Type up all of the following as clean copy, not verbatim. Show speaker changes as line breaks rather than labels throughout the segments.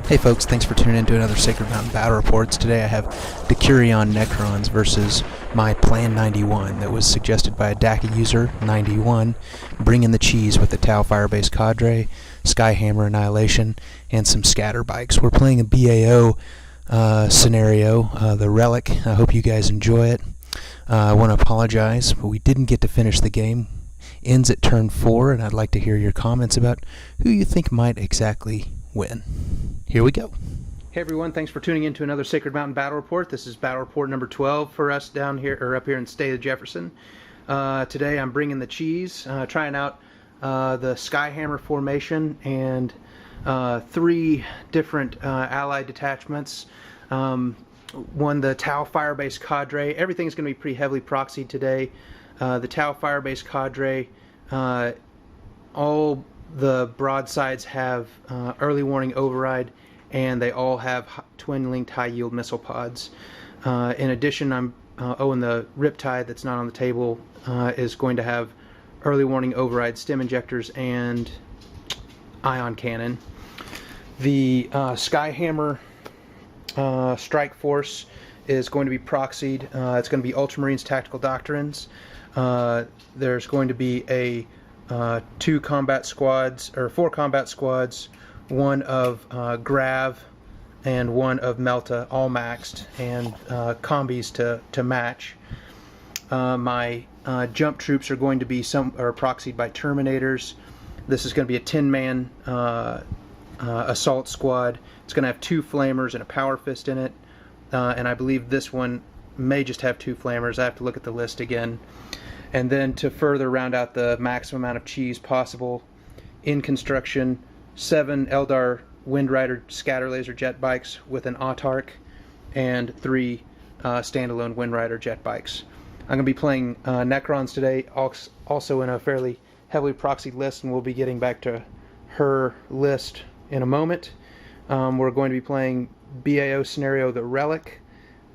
Hey folks, thanks for tuning in to another Sacred Mountain Battle Reports. Today I have Decurion Necrons versus my Plan 91 that was suggested by a DACA user, 91, bringing the cheese with the Tau Firebase Cadre, Skyhammer Annihilation, and some scatter bikes. We're playing a BAO scenario, the Relic. I hope you guys enjoy it. I want to apologize, but we didn't get to finish the game. Ends at turn 4, and I'd like to hear your comments about who you think might exactly win. Here we go. Hey everyone, thanks for tuning in to another Sacred Mountain Battle Report. This is Battle Report number 12 for us down here, or up here in the state of Jefferson. Today I'm bringing the cheese, trying out the Skyhammer formation and 3 different allied detachments. One, the Tau Firebase Cadre. Everything's going to be pretty heavily proxied today. The Tau Firebase Cadre, all the broadsides have early warning override, and they all have twin-linked high-yield missile pods. In addition, and the Riptide that's not on the table is going to have early warning override stem injectors and ion cannon. The Skyhammer strike force is going to be proxied. It's going to be Ultramarines Tactical Doctrines. There's going to be a 4 combat squads, one of Grav and one of Melta, all maxed, and combis to match. My jump troops are going to be proxied by Terminators. This is going to be a 10-man assault squad. It's going to have 2 flamers and a power fist in it, and I believe this one may just have 2 flamers. I have to look at the list again. And then to further round out the maximum amount of cheese possible, in construction, 7 Eldar Wind Rider scatter laser jet bikes with an autarch, and 3 standalone Wind Rider jet bikes. I'm going to be playing Necrons today, also in a fairly heavily proxied list, and we'll be getting back to her list in a moment. We're going to be playing BAO scenario, the Relic,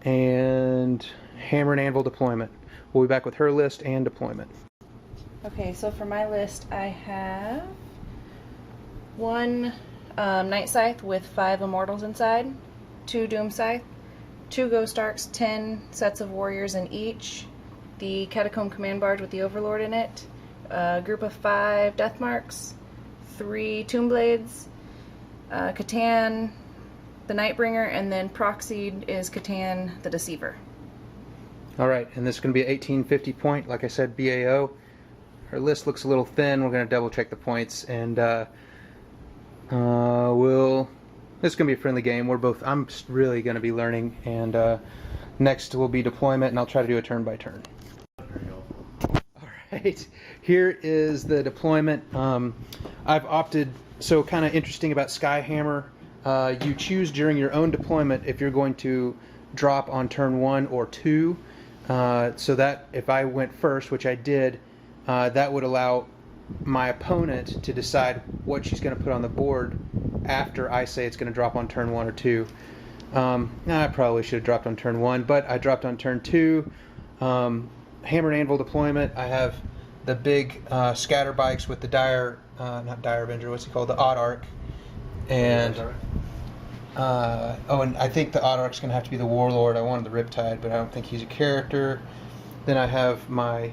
and Hammer and Anvil deployment. We'll be back with her list and deployment.
Okay, so for my list, I have 1 Night Scythe with 5 Immortals inside, 2 Doom Scythe, 2 Ghost Arcs, 10 sets of warriors in each, the Catacomb Command Barge with the Overlord in it, a group of 5 Death Marks, 3 Tomb Blades, Catan, the Nightbringer, and then proxied is Catan, the Deceiver.
Alright, and this is going to be an 1850 point, like I said, BAO. Our list looks a little thin. We're going to double check the points, and this is going to be a friendly game. I'm really going to be learning, and next will be deployment, and I'll try to do a turn by turn. Alright, here is the deployment. I've opted, so kind of interesting about Skyhammer, you choose during your own deployment if you're going to drop on turn 1 or 2. So that if I went first, which I did, that would allow my opponent to decide what she's going to put on the board after I say it's going to drop on turn 1 or 2. I probably should have dropped on turn 1, but I dropped on turn 2. Hammer and Anvil deployment. I have the big scatter bikes with the not Dire Avenger, what's he called? The Autarch. And and I think the Autarch's going to have to be the Warlord. I wanted the Riptide, but I don't think he's a character. Then I have my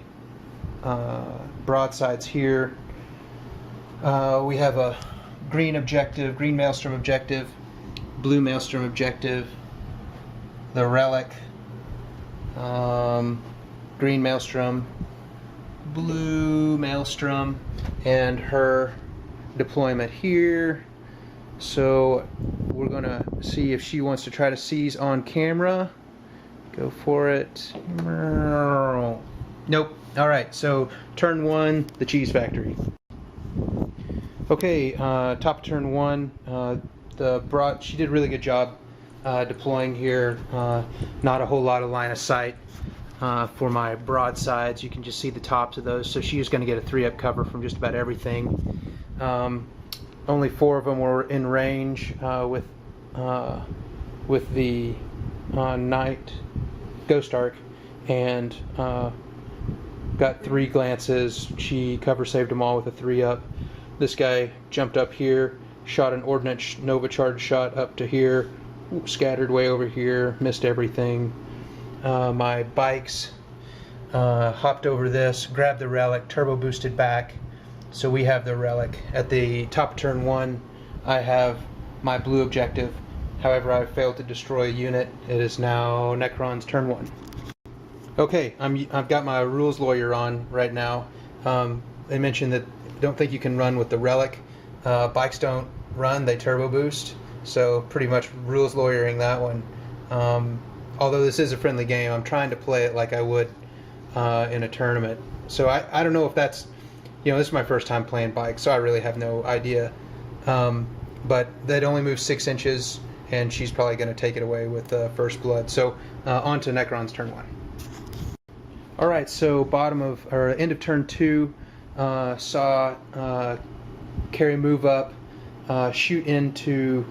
broadsides here. We have a green objective, green Maelstrom objective, blue Maelstrom objective, the Relic, green Maelstrom, blue Maelstrom, and her deployment here. So we're going to see if she wants to try to seize on camera. Go for it. Nope. Alright, so turn 1, the cheese factory. Okay, top of turn 1, she did a really good job deploying here. Not a whole lot of line of sight for my broadsides. You can just see the tops of those, so she's going to get a 3-up cover from just about everything. Only 4 of them were in range with the Night Ghost Arc, and got 3 glances. She cover saved them all with a 3-up. This guy jumped up here shot an ordnance Nova charge shot up to here, scattered way over here, missed everything. My bikes hopped over this, grabbed the relic, turbo boosted back, so we have the relic. At the top of turn 1, I have my blue objective. However, I failed to destroy a unit. It is now Necrons turn 1. Okay, I've got my rules lawyer on right now. They mentioned that don't think you can run with the relic. Bikes don't run, they turbo boost. So pretty much rules lawyering that one. Although this is a friendly game, I'm trying to play it like I would in a tournament. So I don't know if that's, this is my first time playing bikes, so I really have no idea. But that only moves 6 inches, and she's probably going to take it away with First Blood. So on to Necrons turn 1. All right, so end of turn 2, saw Carrie move up, shoot into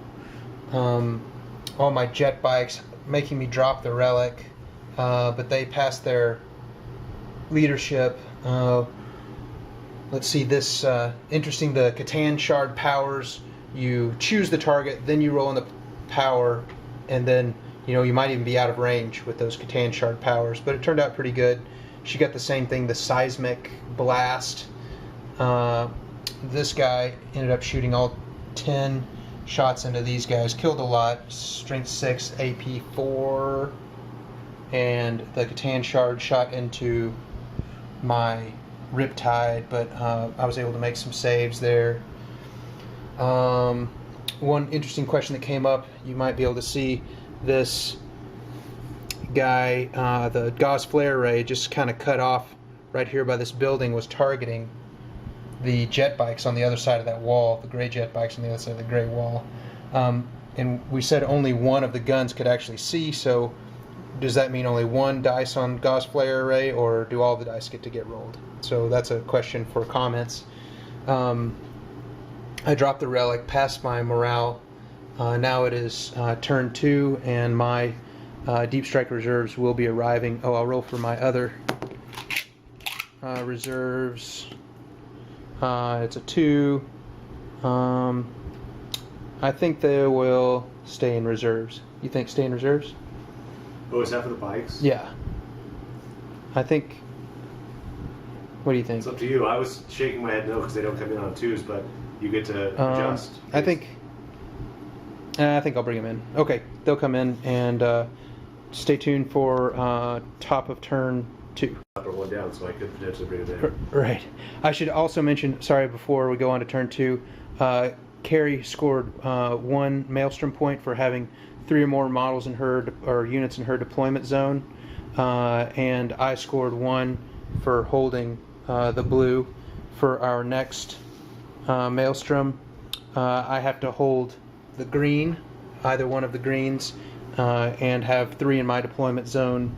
all my jet bikes, making me drop the relic, but they passed their leadership. Let's see, this interesting, the Catan shard powers. You choose the target, then you roll in the power, and then you might even be out of range with those Catan shard powers, but it turned out pretty good. She got the same thing, the seismic blast. This guy ended up shooting all 10 shots into these guys, killed a lot, strength 6, AP 4, and the Catan shard shot into my Riptide, but I was able to make some saves there. One interesting question that came up, you might be able to see this guy, the Gauss flare ray just kind of cut off right here by this building, was targeting the jet bikes on the other side of that wall, the gray jet bikes on the other side of the gray wall. And we said only one of the guns could actually see, so does that mean only one dice on Gauss flare array, or do all the dice get to get rolled? So that's a question for comments. I dropped the relic, passed my morale. Now it is turn 2, and my Deep Strike reserves will be arriving. Oh, I'll roll for my other reserves. It's a 2. I think they will stay in reserves. You think stay in reserves?
Oh, is that for the bikes?
Yeah. I think... What do you think?
It's up to you. I was shaking my head no because they don't come in on 2s, but you get to adjust.
I think I'll bring them in. Okay, they'll come in, and stay tuned for top of turn 2.
Up or one down, so I could potentially bring them in.
Right. I should also mention, sorry, before we go on to turn 2, Carrie scored 1 Maelstrom point for having 3 or more models in her or units in her deployment zone, and I scored 1 for holding the blue. For our next Maelstrom, I have to hold the green, either one of the greens, and have 3 in my deployment zone.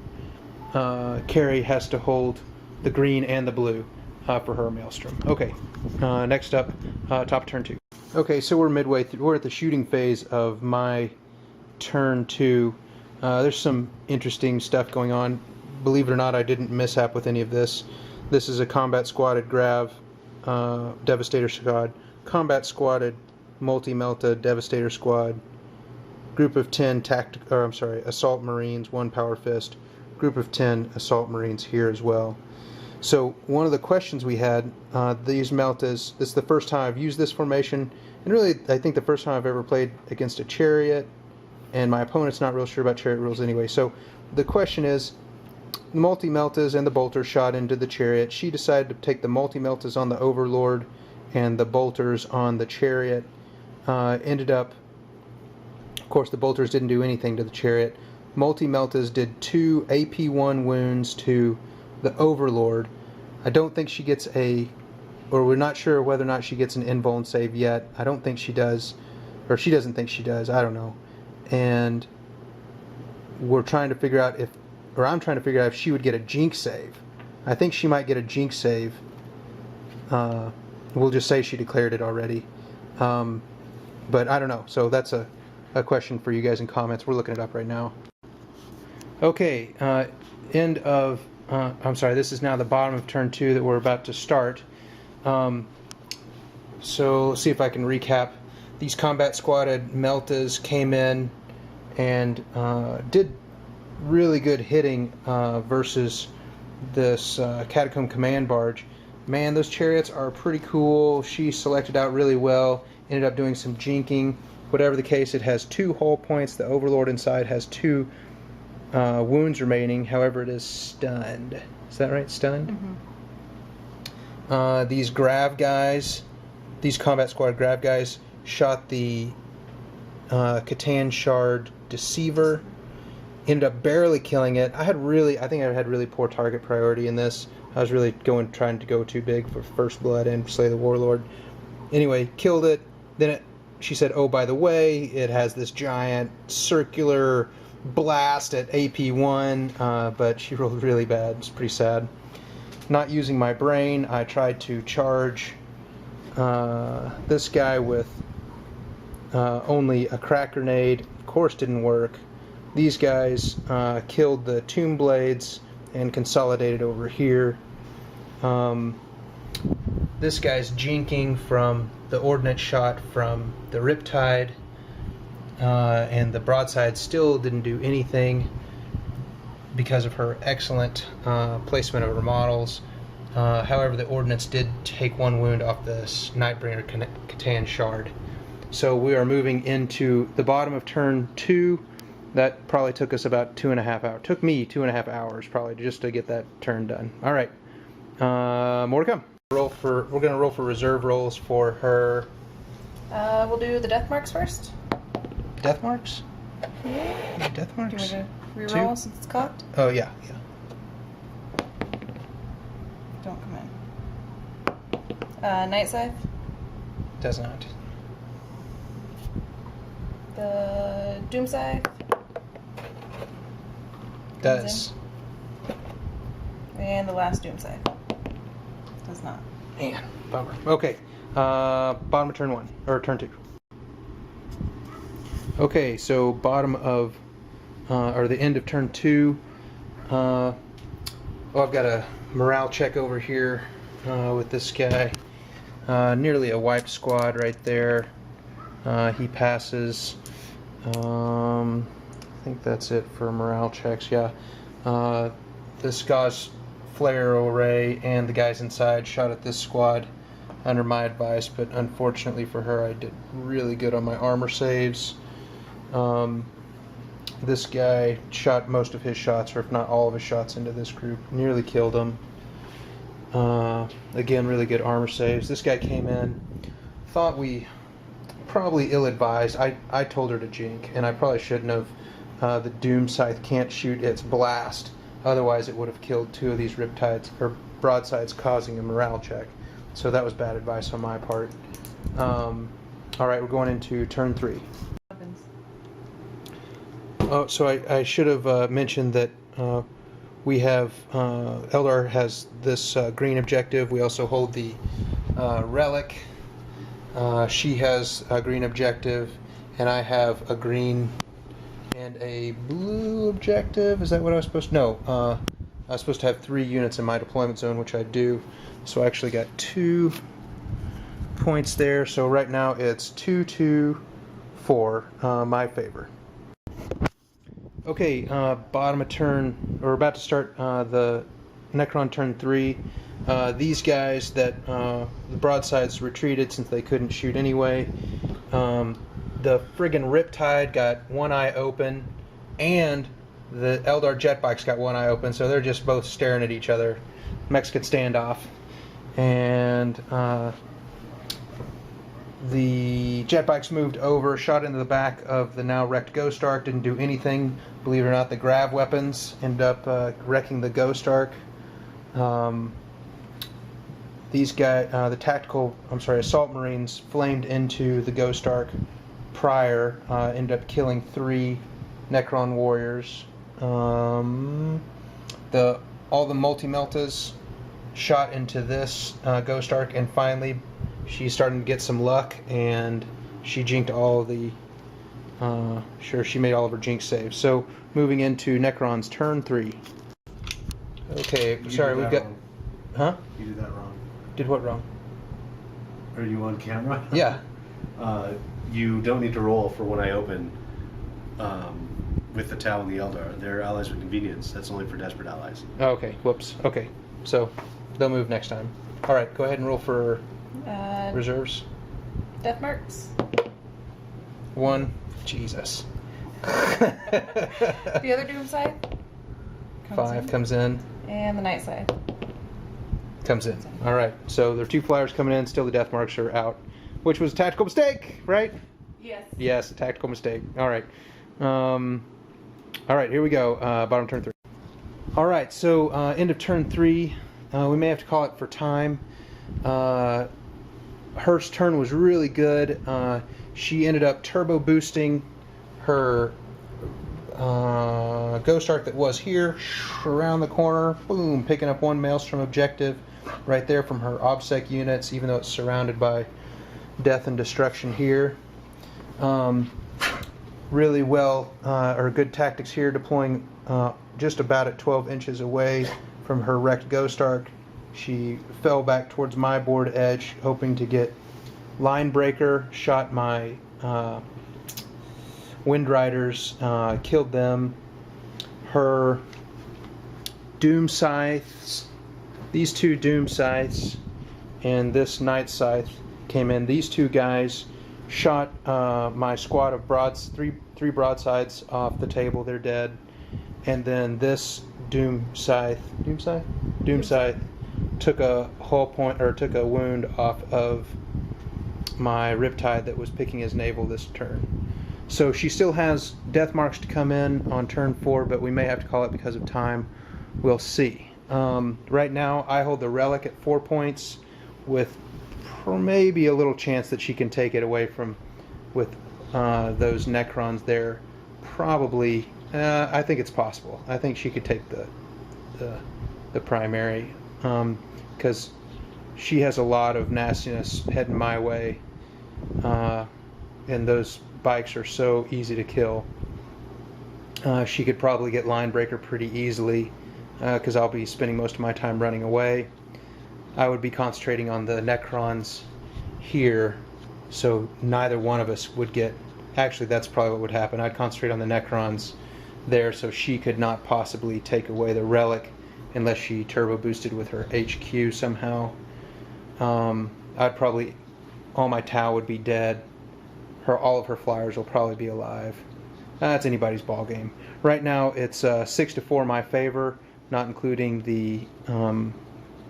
Carrie has to hold the green and the blue for her Maelstrom. Okay, next up, top turn 2. Okay, so we're midway through. We're at the shooting phase of my turn 2. There's some interesting stuff going on. Believe it or not, I didn't mishap with any of this. This is a combat squatted Grav Devastator Squad, combat squatted multi-melta Devastator Squad, group of 10 Assault Marines, 1 Power Fist, group of 10 Assault Marines here as well. So one of the questions we had, these meltas, this is the first time I've used this formation, and really I think the first time I've ever played against a chariot, and my opponent's not real sure about chariot rules anyway. So the question is, the multi-meltas and the bolters shot into the chariot. She decided to take the multi-meltas on the Overlord and the bolters on the chariot. Ended up, of course, the bolters didn't do anything to the chariot. Multi-meltas did 2 AP1 wounds to the Overlord. I don't think she gets or we're not sure whether or not she gets an invuln save yet. I don't think she does, or she doesn't think she does. I don't know. And we're trying to figure out I'm trying to figure out if she would get a jinx save. I think she might get a jinx save. We'll just say she declared it already. But I don't know. So that's a question for you guys in comments. We're looking it up right now. Okay, end of... I'm sorry, this is now the bottom of turn 2 that we're about to start. So let's see if I can recap. these combat squatted Meltas came in and did really good hitting versus this Catacomb Command Barge. Man, those chariots are pretty cool. She selected out really well, ended up doing some jinking. Whatever the case, it has 2 hull points. The Overlord inside has 2 wounds remaining. However, it is stunned. Is that right? Stunned?
Mm-hmm.
These Grav guys, these combat squad Grav guys, shot the Catan Shard Deceiver. Ended up barely killing it. I think I had really poor target priority in this. I was really trying to go too big for First Blood and Slay the Warlord. Anyway, killed it. Then she said, oh, by the way, it has this giant circular blast at AP1, but she rolled really bad. It's pretty sad. Not using my brain, I tried to charge this guy with only a crack grenade. Of course, didn't work. These guys killed the Tomb Blades and consolidated over here. This guy's jinking from the ordnance shot from the Riptide, and the broadside still didn't do anything because of her excellent placement of her models. However, the ordnance did take 1 wound off this Nightbringer Catan Shard. So we are moving into the bottom of turn 2. That probably took us about 2.5 hours. Took me 2.5 hours probably just to get that turn done. All right, more to come. We're going to roll for reserve rolls for her.
We'll do the death marks first.
Death marks?
Yeah.
Death
Do you
marks?
want to reroll
2?
since it's cocked?
Oh yeah.
Don't come in. Night Scythe.
Does not.
The Doom Scythe.
Does.
And the last Doom Scythe. Does not.
Man, bummer. Okay, bottom of turn 1 or turn 2. Okay, so bottom of or the end of turn 2. I've got a morale check over here with this guy. Nearly a wiped squad right there. He passes. I think that's it for morale checks. Yeah, this guy's flare array and the guys inside shot at this squad under my advice, but unfortunately for her, I did really good on my armor saves. This guy shot most of his shots, or if not all of his shots, into this group. Nearly killed him. Again, really good armor saves. This guy came in, thought we probably ill-advised. I told her to jink, and I probably shouldn't have. The Doom Scythe can't shoot its blast. Otherwise, it would have killed 2 of these Riptides or broadsides, causing a morale check. So that was bad advice on my part. All right, we're going into turn 3.
Weapons.
Oh, so I should have mentioned that we have Eldar has this green objective. We also hold the relic. She has a green objective, and I have a green and a blue objective. Is that what I was supposed to? No, I was supposed to have 3 units in my deployment zone, which I do. So I actually got 2 points there. So right now it's 2-2 for my favor. Okay, bottom of turn, or about to start the Necron turn 3. These guys that the broadsides retreated since they couldn't shoot anyway. The friggin' Riptide got one eye open, and the Eldar jet bikes got one eye open, so they're just both staring at each other. Mexican standoff. And the jet bikes moved over, shot into the back of the now wrecked Ghost Ark, didn't do anything. Believe it or not, the grav weapons ended up wrecking the Ghost Ark. These guys, the assault marines flamed into the Ghost Ark prior, ended up killing 3 Necron warriors. All the multi-meltas shot into this Ghost Ark, and finally she's starting to get some luck, and she jinked all of the she made all of her jinx saves. So moving into Necron's turn 3. Okay, sorry, we've got
wrong.
Huh?
You did that wrong.
Did what wrong?
Are you on camera?
Yeah.
you don't need to roll for when I open with the Tau and the Eldar. They're allies with convenience. That's only for desperate allies.
Oh, okay, whoops. Okay, so they'll move next time. All right, go ahead and roll for reserves.
Death marks.
1. Jesus.
The other doom side.
5 comes in.
And the night side.
Comes in. All right, so there are 2 flyers coming in. Still the death marks are out, which was a tactical mistake, right?
Yes.
Yes, a tactical mistake. All right. All right, here we go. Bottom turn 3. All right, so end of turn 3. We may have to call it for time. Her's turn was really good. She ended up turbo boosting her Ghost Arc that was here around the corner. Boom, picking up 1 Maelstrom objective right there from her OBSEC units, even though it's surrounded by death and destruction here. Really well, or good tactics here, deploying just about at 12 inches away from her wrecked Ghost Arc. She fell back towards my board edge, hoping to get line breaker, shot my Wind Riders, killed them. Her Doom Scythes, these 2 Doom Scythes and this Night Scythe came in. These 2 guys shot my squad of three broadsides off the table. They're dead. And then this Doom Scythe took a hull point, or took a wound off of my Riptide that was picking his navel this turn. So she still has death marks to come in on turn 4, but we may have to call it because of time. We'll see. Right now I hold the relic at 4 points with maybe a little chance that she can take it away with those Necrons there. Probably, I think it's possible. I think she could take the primary, because she has a lot of nastiness heading my way, and those bikes are so easy to kill. She could probably get line breaker pretty easily, because I'll be spending most of my time running away. I would be concentrating on the Necrons here, so neither one of us would get... Actually, that's probably what would happen. I'd concentrate on the Necrons there, so she could not possibly take away the relic unless she turbo boosted with her HQ somehow. I'd probably... all my Tau would be dead. All of her flyers will probably be alive. That's anybody's ball game. Right now, it's 6-4 my favor, not including the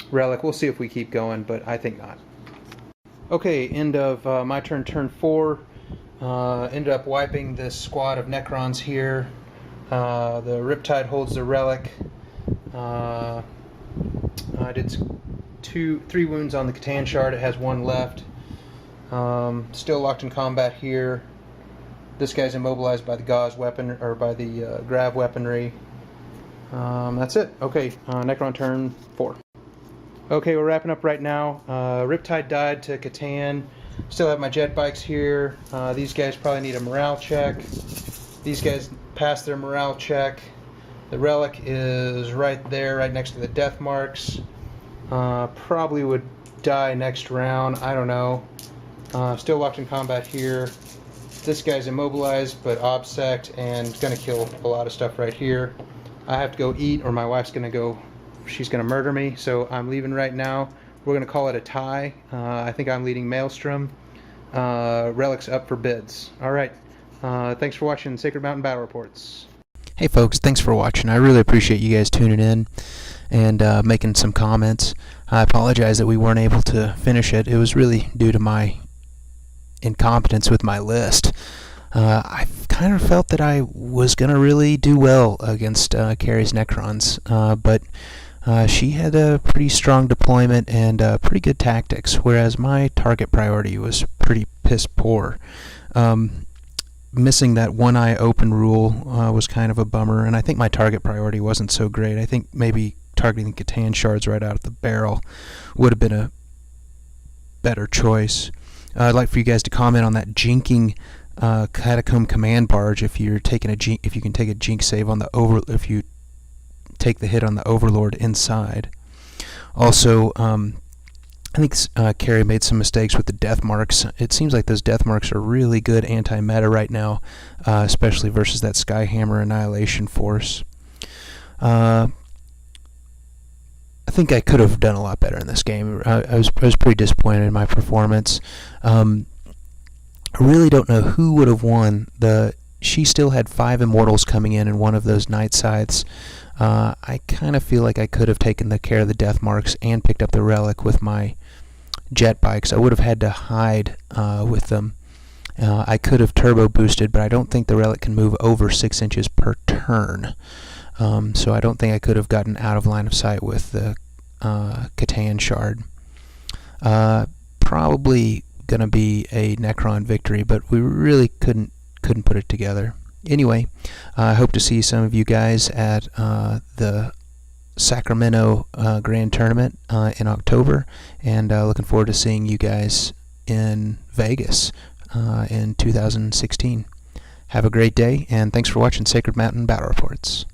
relic. We'll see if we keep going, but I think not. Okay, end of my turn, turn 4. Ended up wiping this squad of Necrons here. The Riptide holds the relic. I did 3 wounds on the Catan shard. It has 1 left. Still locked in combat here. This guy's immobilized by the Gauze weapon, or by the Grav weaponry. That's it. Okay, Necron turn 4. Okay, we're wrapping up right now. Riptide died to Catan. Still have my jet bikes here. These guys probably need a morale check. These guys passed their morale check. The relic is right there, right next to the death marks. Probably would die next round. I don't know. Still locked in combat here. This guy's immobilized but obsect and gonna kill a lot of stuff right here. I have to go eat, or my wife's gonna go... she's gonna murder me, so I'm leaving right now. We're gonna call it a tie. I think I'm leading Maelstrom. Relic's up for bids. Alright, thanks for watching Sacred Mountain Battle Reports.
Hey folks, thanks for watching. I really appreciate you guys tuning in and making some comments. I apologize that we weren't able to finish it. It was really due to my incompetence with my list. I kind of felt that I was going to really do well against Carrie's Necrons, but she had a pretty strong deployment and pretty good tactics, whereas my target priority was pretty piss poor. Missing that one eye open rule was kind of a bummer, and I think my target priority wasn't so great. I think maybe targeting Catan shards right out of the barrel would have been a better choice. I'd like for you guys to comment on that jinking Catacomb command barge. If you're taking if you can take a jink save on the if you take the hit on the Overlord inside. Also, I think Carrie made some mistakes with the death marks. It seems like those death marks are really good anti-meta right now, especially versus that Skyhammer Annihilation Force. I think I could have done a lot better in this game. I was pretty disappointed in my performance. I really don't know who would have won. She still had 5 Immortals coming in one of those Night Scythes. I kind of feel like I could have taken the care of the death marks and picked up the relic with my jet bikes. I would have had to hide with them. I could have turbo boosted, but I don't think the relic can move over 6 inches per turn. So I don't think I could have gotten out of line of sight with the Catan shard. Probably going to be a Necron victory, but we really couldn't put it together. Anyway, I hope to see some of you guys at the Sacramento Grand Tournament in October, and looking forward to seeing you guys in Vegas in 2016. Have a great day, and thanks for watching Sacred Mountain Battle Reports.